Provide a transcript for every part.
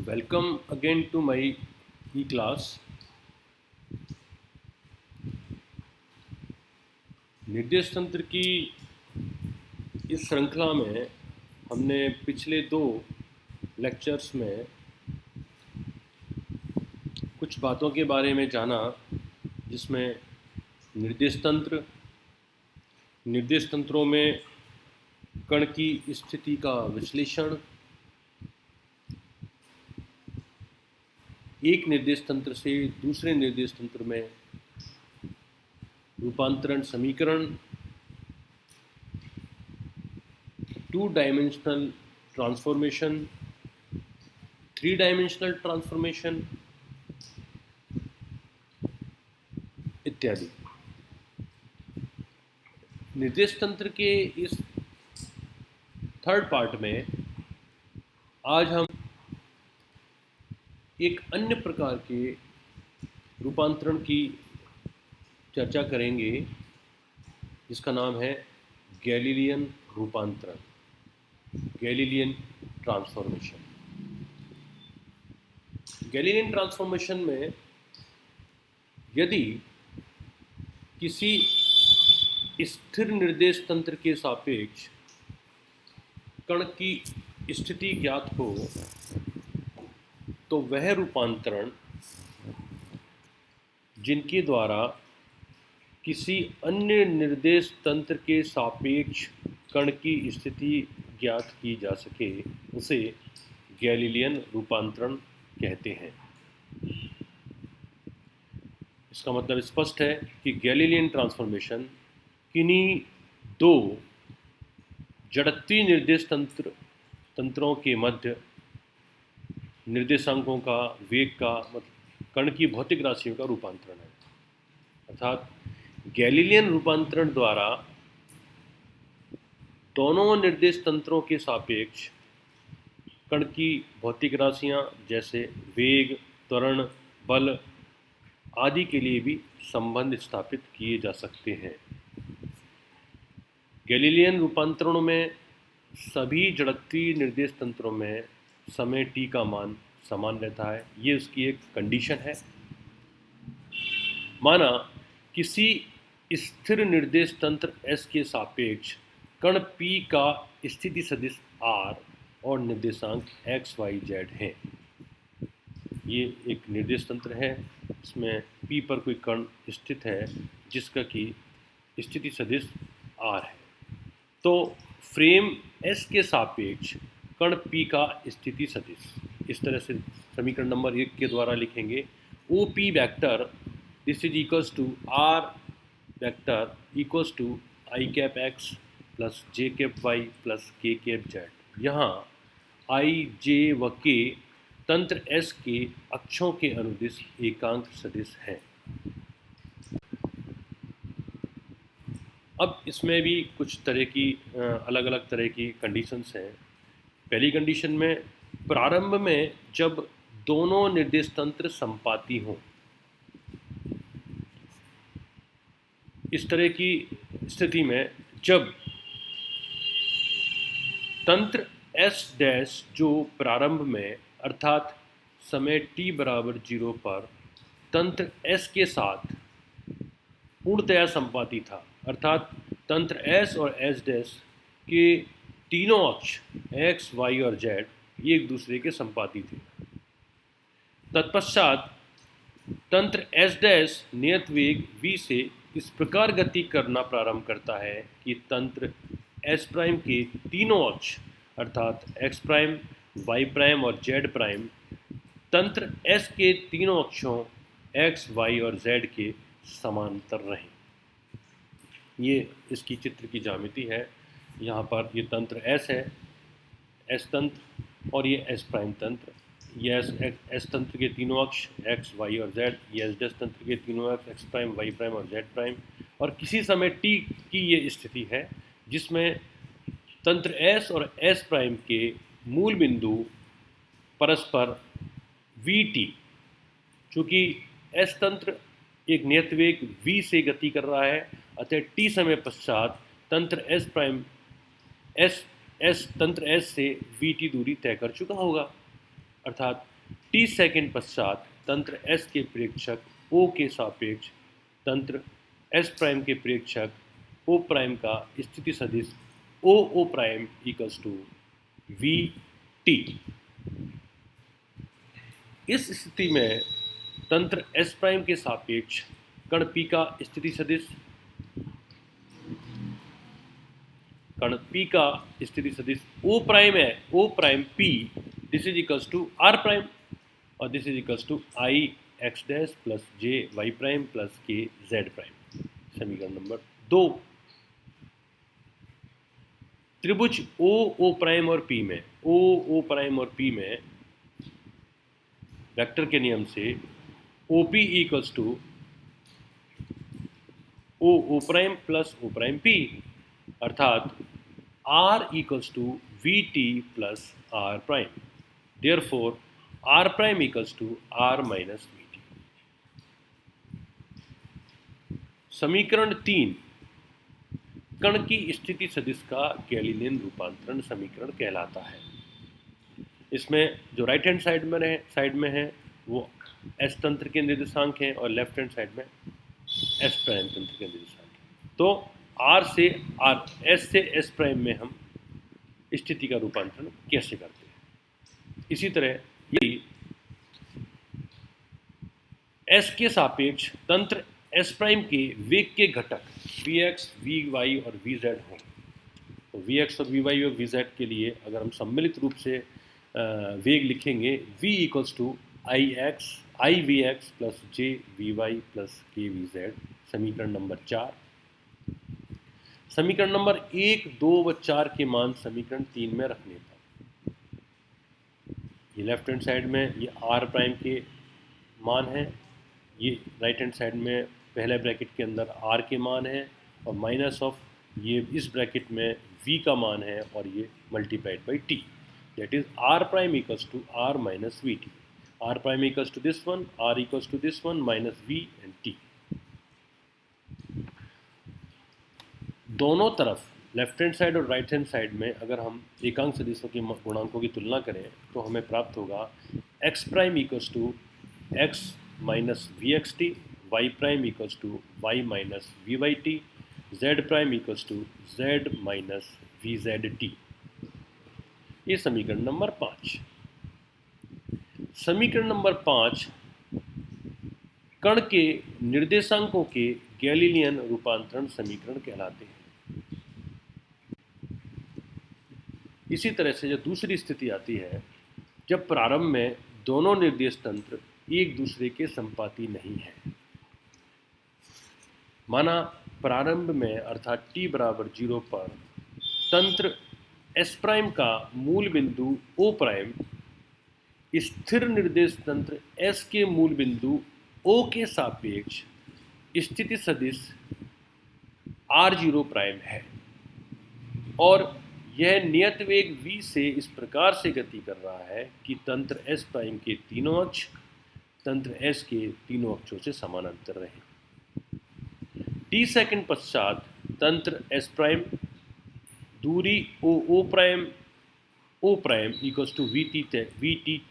Welcome again to my e-class. निर्देश तंत्र की इस श्रृंखला में हमने पिछले 2 लेक्चर्स में कुछ बातों के बारे में जाना, जिसमें निर्देश तंत्रों में कण की स्थिति का विश्लेषण, एक निर्देश तंत्र से दूसरे निर्देश तंत्र में रूपांतरण समीकरण, 2 डायमेंशनल ट्रांसफॉर्मेशन, 3 डायमेंशनल ट्रांसफॉर्मेशन इत्यादि। निर्देश तंत्र के इस थर्ड पार्ट में आज हम एक अन्य प्रकार के रूपांतरण की चर्चा करेंगे, जिसका नाम है गैलीलियन रूपांतरण, गैलीलियन ट्रांसफॉर्मेशन। गैलीलियन ट्रांसफॉर्मेशन में यदि किसी स्थिर निर्देश तंत्र के सापेक्ष कण की स्थिति ज्ञात हो, तो वह रूपांतरण जिनके द्वारा किसी अन्य निर्देश तंत्र के सापेक्ष कण की स्थिति ज्ञात की जा सके, उसे गैलीलियन रूपांतरण कहते हैं। इसका मतलब स्पष्ट है कि गैलीलियन ट्रांसफॉर्मेशन किन्हीं 2 जड़त्वीय निर्देश तंत्रों के मध्य निर्देशांकों का, वेग का, कण की भौतिक राशियों का रूपांतरण है। अर्थात गैलीलियन रूपांतरण द्वारा दोनों निर्देश तंत्रों के सापेक्ष कण की भौतिक राशियां जैसे वेग, त्वरण, बल आदि के लिए भी संबंध स्थापित किए जा सकते हैं। गैलीलियन रूपांतरणों में सभी जड़त्वीय निर्देश तंत्रों में समय t का मान समान रहता है। ये उसकी एक कंडीशन है। माना किसी स्थिर निर्देश तंत्र S के सापेक्ष कण P का स्थिति सदिश R और निर्देशांक x, y, z है। ये एक निर्देश तंत्र है, इसमें P पर कोई कण स्थित है जिसका कि स्थिति सदिश R है। तो फ्रेम S के सापेक्ष कण P का स्थिति सदिश इस तरह से समीकरण नंबर 1 के द्वारा लिखेंगे। OP vector this is equals to R vector equals to I cap x plus J cap y plus K cap z। यहाँ I, J व K तंत्र S के अक्षों के अनुदिश एकांक सदिश हैं। अब इसमें भी कुछ तरह की अलग अलग तरह की कंडीशंस हैं। पहली कंडीशन में प्रारंभ में जब दोनों निर्देश तंत्र संपाती हों, इस तरह की स्थिति में जब तंत्र S डैश जो प्रारंभ में अर्थात समय t बराबर 0 पर तंत्र S के साथ पूर्णतया संपाती था, अर्थात तंत्र S और S डैश के तीनों अक्ष x, y और z एक दूसरे के संपाती थे। तत्पश्चात तंत्र S डैश नियत वेग v से इस प्रकार गति करना प्रारंभ करता है कि तंत्र S प्राइम के तीनों अक्ष अर्थात x प्राइम, y प्राइम और z प्राइम तंत्र S के तीनों अक्षों x, y और z के समांतर रहें। ये इसकी चित्र की ज्यामिति है। यहाँ पर ये तंत्र S है, S तंत्र, और ये S प्राइम तंत्र। ये S तंत्र के तीनों अक्ष x, y और z, ये S डैश तंत्र के तीनों अक्ष x प्राइम, y प्राइम और z प्राइम। और किसी समय t की ये स्थिति है जिसमें तंत्र S और S प्राइम के मूल बिंदु परस्पर vt, चूँकि S तंत्र एक नियत वेग v से गति कर रहा है, अतः t समय पश्चात तंत्र S प्राइम तंत्र S से vt दूरी तय कर चुका होगा। अर्थात t सेकंड पश्चात तंत्र S के प्रेक्षक O के सापेक्ष तंत्र S प्राइम के प्रेक्षक O प्राइम का स्थिति सदिश O prime equals to VT। इस स्थिति में तंत्र S प्राइम के सापेक्ष कण P का स्थिति सदिश O प्राइम है, O prime P, this is equals to R prime और this is equals to I x dash plus J y prime plus K Z prime. समीकरण नंबर 2। त्रिभुज O प्राइम और P में prime और P में vector के नियम से OP equals to O prime plus O prime P, अर्थात R equals to VT plus R prime. Therefore R prime equals to R minus VT। समीकरण 3 कण की स्थिति सदिश का गैलीलियन रूपांतरण समीकरण कहलाता है। इसमें जो राइट हैंड साइड में है वो S तंत्र के निर्देशांक हैं और लेफ्ट हैंड साइड में S प्राइम तंत्र के निर्देशांक हैं। तो S से S प्राइम में हम स्थिति का रूपांतरण कैसे करते हैं। इसी तरह यदि S के सापेक्ष तंत्र S प्राइम के वेग के घटक Vx, Vy और Vz हों, तो Vx और Vy और Vz के लिए अगर हम सम्मिलित रूप से वेग लिखेंगे V equals to Ivx plus JVy plus KVz। समीकरण नंबर 4। समीकरण नंबर 1, 2 व 4 के मान समीकरण 3 में रखने पर ये लेफ्ट हैंड साइड में ये R प्राइम के मान हैं, ये राइट हैंड साइड में पहले ब्रैकेट के अंदर R के मान हैं और माइनस ऑफ ये इस ब्रैकेट में V का मान है और ये multiplied by T, that is R prime equals to R minus VT। R prime equals to this one, R equals to this one minus V and T। दोनों तरफ लेफ्ट हैंड साइड और right hand side में अगर हम एकांक सदिशों के गुणांकों की तुलना करें तो हमें प्राप्त होगा x prime equals to x minus VXT, y prime equals to y minus VYT, z prime equals to z minus VZT। ये समीकरण नंबर 5। समीकरण नंबर 5 कण के निर्देशांकों के गैलीलियन रूपांतरण समीकरण कहलाते हैं। इसी तरह से जो दूसरी स्थिति आती है जब प्रारंभ में दोनों निर्देश तंत्र एक दूसरे के संपाती नहीं है। माना प्रारंभ में अर्थात t बराबर 0 पर तंत्र S प्राइम का मूल बिंदु O प्राइम स्थिर निर्देश तंत्र S के मूल बिंदु O के सापेक्ष स्थिति सदिश R0 प्राइम है और यह नियत वेग v से इस प्रकार से गति कर रहा है कि तंत्र S प्राइम के तीनों अक्ष तंत्र S के तीनों अक्षों से समानांतर रहे। t सेकंड पश्चात तंत्र S प्राइम दूरी O prime equals to VT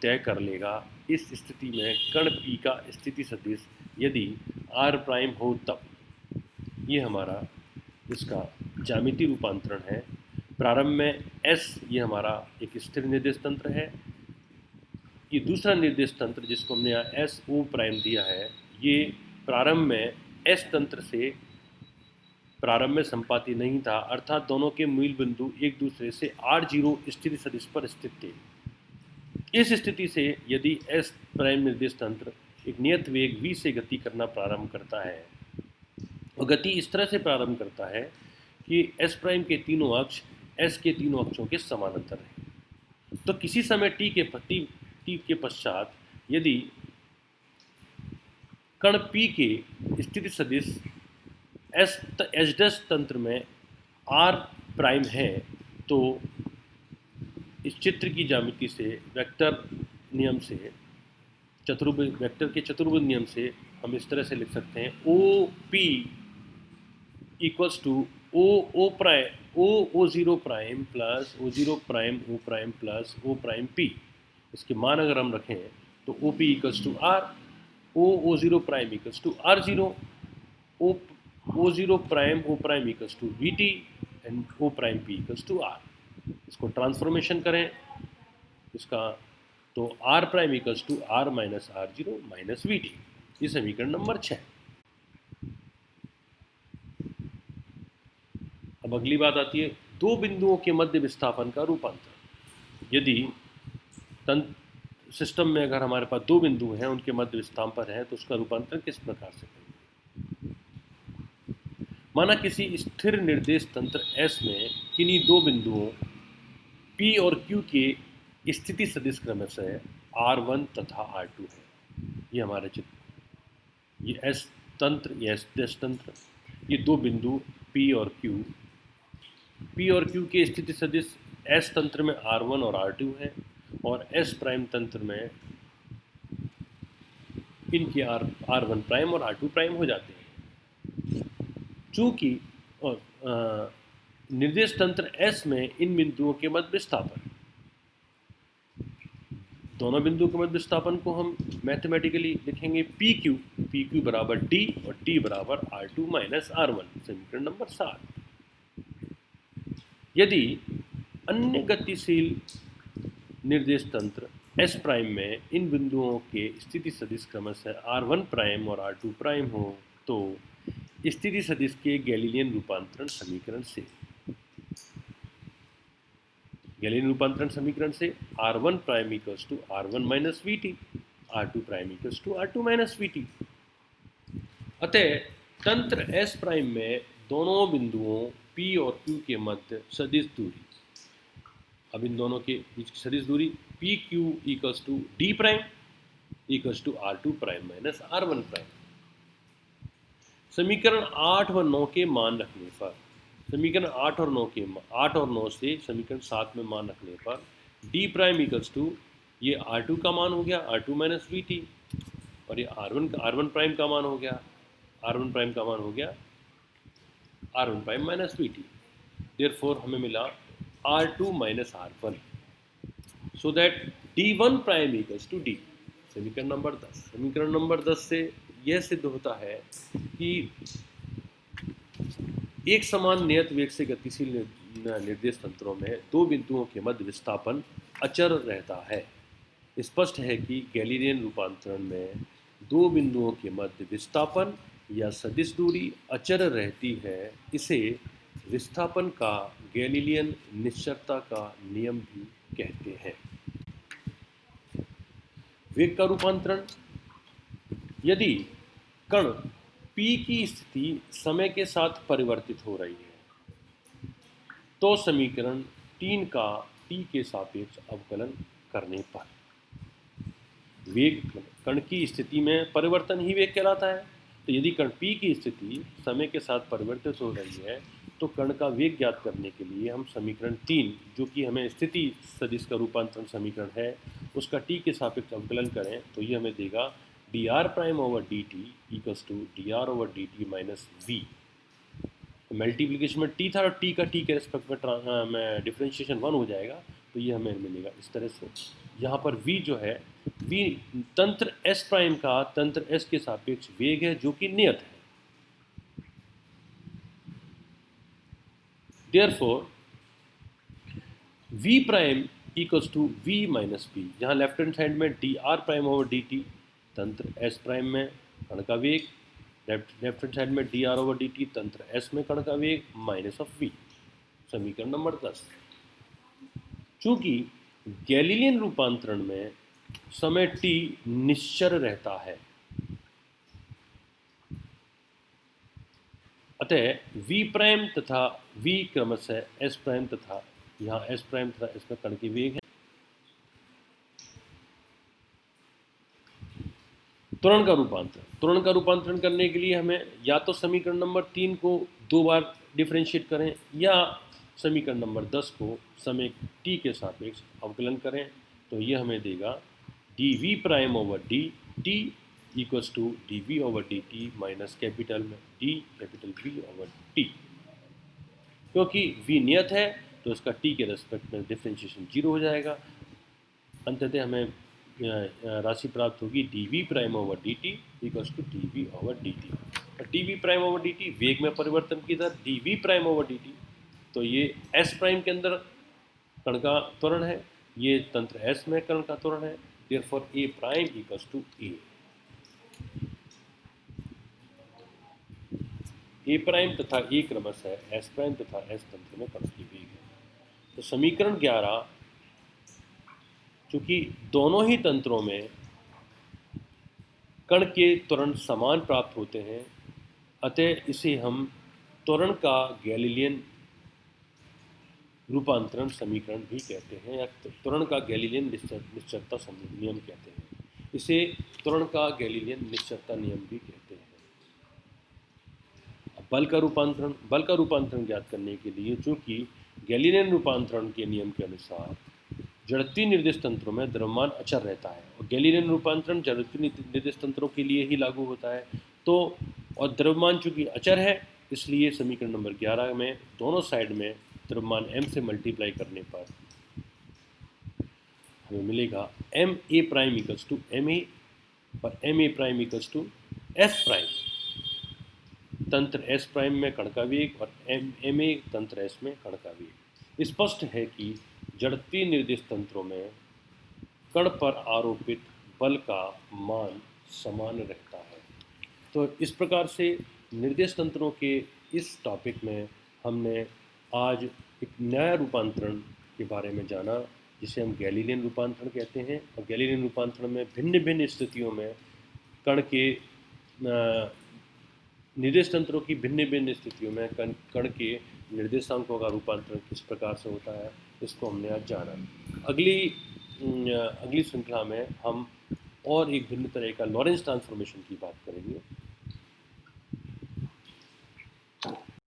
तय कर लेगा। इस स्थिति में कण P का स्थिति सदिश यदि R प्राइम हो तब। ये हमारा इसका ज्यामितीय रूपांतरण है। प्रारंभ में S ये हमारा एक स्थिर निर्देश तंत्र है। ये दूसरा निर्देश तंत्र जिसको हमने यहाँ SO प्राइम दिया है, ये प्रारंभ में S तंत्र से प्रारंभ में संपाती नहीं था, अर्थात दोनों के मूल बिंदु एक दूसरे से R0 स्थिति सदिश पर स्थित थे। इस स्थिति से यदि S प्राइम निर्देश तंत्र एक नियत वेग v से गति करना प्रारंभ करता है और गति इस तरह से प्रारंभ करता है कि S प्राइम के तीनों अक्ष S के तीनों अक्षों के समानांतर है, तो किसी समय t के पश्चात यदि कण P के स्थिति सदिश S' तंत्र में R प्राइम है, तो इस चित्र की ज्यामिति से वेक्टर के चतुर्भुज नियम से हम इस तरह से लिख सकते हैं OP equals to O0 prime plus O0 prime O prime plus O prime P। इसके मान अगर हम रखें तो O P equals to R, O zero prime equals to R zero, O zero prime O prime equals to V T and O prime P equals to R. इसको transformation करें इसका, तो R prime equals to R minus R zero minus V T. ये समीकरण number 6। अब अगली बात आती है दो बिंदुओं के मध्य विस्थापन का रूपांतर। यदि तंत्र सिस्टम में अगर हमारे पास दो बिंदु हैं, उनके मध्य विस्थापन है, तो उसका रूपांतर किस प्रकार से करेंगे। माना किसी स्थिर निर्देश तंत्र S में किन्हीं दो बिंदुओं P और Q के स्थिति सदिश क्रमशः R1 तथा R2 है। ये हमारे चित्र, ये S तंत्र, ये S तंत्र, ये दो बिंदु P और Q के स्थिति सदिश S तंत्र में R1 और R2 है, और S प्राइम तंत्र में इनके R1 प्राइम और R2 प्राइम हो जाते हैं। चूंकि निर्देश तंत्र S में इन बिंदुओं के मध्य विस्थापन, दोनों बिंदुओं के मध्य विस्थापन को हम मैथमेटिकली लिखेंगे PQ बराबर D और D बराबर R2 माइनस R1, समीकरण नंबर 7। यदि अन्य गतिशील निर्देश तंत्र S प्राइम में इन बिंदुओं के स्थिति सदिश क्रमशः R1 प्राइम और R2 प्राइम हो, तो स्थिति सदिश के गैलीलियन रूपांतरण समीकरण से R1 prime equals to R1 minus V T, R2 prime equals to R2 minus V T. अतः तंत्र S प्राइम में दोनों बिंदुओं P और Q के मध्य सदिश दूरी, अब इन दोनों के बीच की सदिश दूरी P Q equals to D prime equals to R2 prime minus R1 prime. समीकरण 8 व 9 के मान रखने पर, समीकरण 8 और 9 से समीकरण 7 में मान रखने पर डी प्राइम इक्वल्स टू, ये R2 का मान हो गया R2 माइनस वी टी, और ये R1 प्राइम का मान हो गया R1 प्राइम का मान हो गया R1 prime minus V T. Therefore हमें मिला R2 माइनस R1, so that D1 prime equals to D। समीकरण नंबर 10, समीकरण नंबर 10 से यह सिद्ध होता है कि एक समान नियत वेग से गतिशील निर्देश तंत्रों में दो बिंदुओं के मध्य विस्थापन अचर रहता है। स्पष्ट है कि गैलीलियन रूपांतरण में दो बिंदुओं के मध्य विस्थापन या सदिश दूरी अचर रहती है। इसे विस्थापन का गैलीलियन निश्चरता का नियम भी कहते हैं। वेग का रूपांतरण, यदि कण P की स्थिति समय के साथ परिवर्तित हो रही है, तो समीकरण 3 का T के सापेक्ष अवकलन करने पर वेग, कण की स्थिति में परिवर्तन ही वेग कहलाता है। तो यदि कण P की स्थिति समय के साथ परिवर्तित हो रही है, तो कण का वेग ज्ञात करने के लिए हम समीकरण 3, जो कि हमें स्थिति सदिश का रूपांतरण समीकरण है, उसका T के सापेक्ष अवकलन करें, तो ये हमें देगा dr prime over D T equals to dr over D T minus V. Multiplication में T था और T का T के रेस्पेक्ट में डिफ्रेंशिएशन 1 हो जाएगा, तो ये हमें मिलेगा इस तरह से। यहाँ पर V जो है, V तंत्र S प्राइम का तंत्र S के सापेक्ष वेग है, जो कि नियत है। Therefore, V prime equals to V minus P, जहाँ लेफ्ट हैंड साइड में dr prime over D T तंत्र S प्राइम में कण का वेग, लेफ्ट हैंड साइड में dr ओवर डी टी तंत्र S में कण का वेग माइनस ऑफ V। समीकरण नंबर 10। चूंकि गैलीलियन रूपांतरण में समय t निश्चर रहता है, अतः V प्राइम तथा V क्रमशः S प्राइम तथा यहाँ S प्राइम तथा S में कण के वेग है। त्वरण का रूपांतरण करने के लिए हमें या तो समीकरण नंबर 3 को 2 बार डिफरेंशिएट करें, या समीकरण नंबर 10 को समय t के सापेक्ष अवकलन करें, तो ये हमें देगा dv prime over D T equals to dv over D T minus capital में d capital V over t। क्योंकि v नियत है, तो इसका t के रेस्पेक्ट में डिफरेंशिएशन 0 हो जाएगा। अंततः हमें राशि प्राप्त होगी dv prime over dt equals to dv over dt। और dv प्राइम ओवर dt वेग में परिवर्तन की दर dv प्राइम ओवर dt, तो ये s प्राइम के अंदर कण का त्वरण है, ये तंत्र s में कण का त्वरण है, therefore a prime equals to a prime तथा a क्रमशः s प्राइम तथा s तंत्र में कण की वेग है। तो समीकरण 11, चूंकि दोनों ही तंत्रों में कण के त्वरण समान प्राप्त होते हैं, अतः इसे हम त्वरण का गैलीलियन रूपांतरण समीकरण भी कहते हैं, या त्वरण का गैलीलियन निश्चलता नियम कहते हैं। इसे त्वरण का गैलीलियन निश्चलता नियम भी कहते हैं। बल का रूपांतरण ज्ञात करने के लिए, चूंकि गैलीलियन रूपांतरण के नियम के अनुसार जड़त्वीय निर्देश तंत्रों में द्रव्यमान अचर रहता है, और गैलीलियन रूपांतरण जड़त्वीय निर्देश तंत्रों के लिए ही लागू होता है। तो और द्रव्यमान चूंकि अचर है, इसलिए समीकरण नंबर 11 में दोनों साइड में द्रव्यमान m से मल्टीप्लाई करने पर हमें मिलेगा M A prime equals to M A, और M A prime equals to S prime, तंत्र एस प्राइम में कण का वेग, और एम ए तंत्र एस में कण का वेग। स्पष्ट है कि जड़त्वीय निर्देश तंत्रों में कण पर आरोपित बल का मान समान रहता है। तो इस प्रकार से निर्देश तंत्रों के इस टॉपिक में हमने आज एक नया रूपांतरण के बारे में जाना, जिसे हम गैलीलियन रूपांतरण कहते हैं। और गैलीलियन रूपांतरण में भिन्न भिन्न स्थितियों में कण के निर्देश तंत्रों की भिन्न भिन्न स्थितियों में कण के निर्देशांकों का रूपांतरण किस प्रकार से होता है, इसको हमने आज जाना। अगली श्रृंखला में हम और एक भिन्न तरह का लॉरेंस ट्रांसफॉर्मेशन की बात करेंगे।